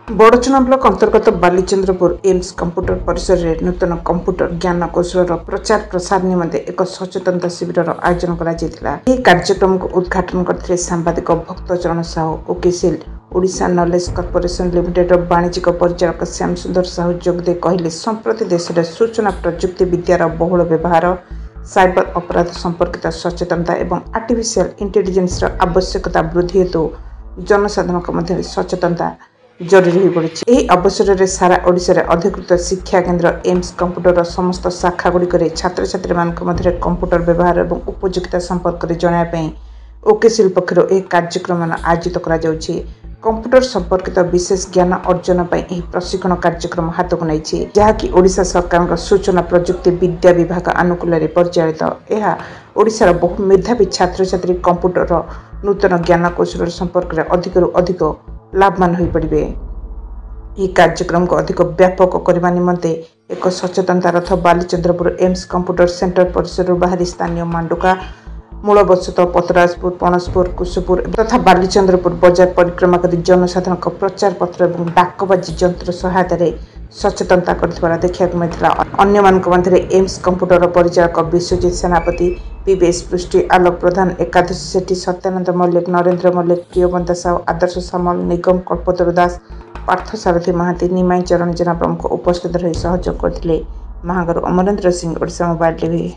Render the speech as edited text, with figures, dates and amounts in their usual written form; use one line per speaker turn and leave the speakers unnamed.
बड़चना block अंतर्गत Balichandrapur AIIMS computer परिसर में नूतन कंप्यूटर ज्ञान कौशल प्रचार प्रसार निमंते एक सचेतनता शिविर आयोजन कर कार्यक्रम को उद्घाटन करते सांबादिक Bhaktacharan Sahu OKCL Odisha knowledge corporation limited वाणिज्यिक परिचालक श्याम सुंदर साहू जोगदे कहले संप्रति देश में सूचना प्रजुक्ति विद्यार बहुल व्यवहार साइबर अपराध संपर्कित सचेतनता एवं आर्टिफिशियल इंटेलिजेंस आवश्यकता वृद्धि हेतु जनसाधारण मध्य सचेतनता जरूरी हो पड़ी। यही अवसर में सारा ओडिशा रे अधिकृत शिक्षा केन्द्र एम्स कंप्यूटर समस्त शाखा गुड़िक छात्र छात्री मध्य कंप्यूटर व्यवहार और उपयोगिता संपर्क में जनाया ओकेसिल पक्षर यह कार्यक्रम आयोजित कंप्यूटर संपर्कित विशेष ज्ञान अर्जन प्रशिक्षण कार्यक्रम हाथ को नहीं जहाँकि ओडिशा सरकार सूचना प्रजुक्ति विद्या विभाग आनुकूल्य परिचालित यह ओडिशार बहु मेधावी छात्र छात्री कंप्यूटर नूतन ज्ञान कौशल संपर्क में अधिक अधिक लाभवान हो पड़े। यह कार्यक्रम को अधिक व्यापक करने निमंते एक सचेतनता रथ बालीचंद्रपुर एम्स कंप्यूटर सेंटर परिसर बाहरी स्थानीय मांडुका मूलबसत पतराजपुर पणसपुर कुशपुर तथा बालीचंद्रपुर बाजार परिक्रमा कर जनसाधारण प्रचार पत्र और डाकबाजी यंत्र सहायता सचेतनता कर देखा मिलता। अन्य मध्य एम्स कंप्यूटर परिचालक विश्वजीत सेनापति पीबीएस पृष्टि आलोक प्रधान एकादशी सेठी सत्यानंद मल्लिक नरेंद्र मल्लिक प्रियवंत साहू आदर्श सामल निगम कल्पतरु दास पार्थसारथी महांती निमाई चरण जेना प्रमुख उपस्थित रही सहयोग करते। Mahaguru Amarendra Singh Odisha mobile TV.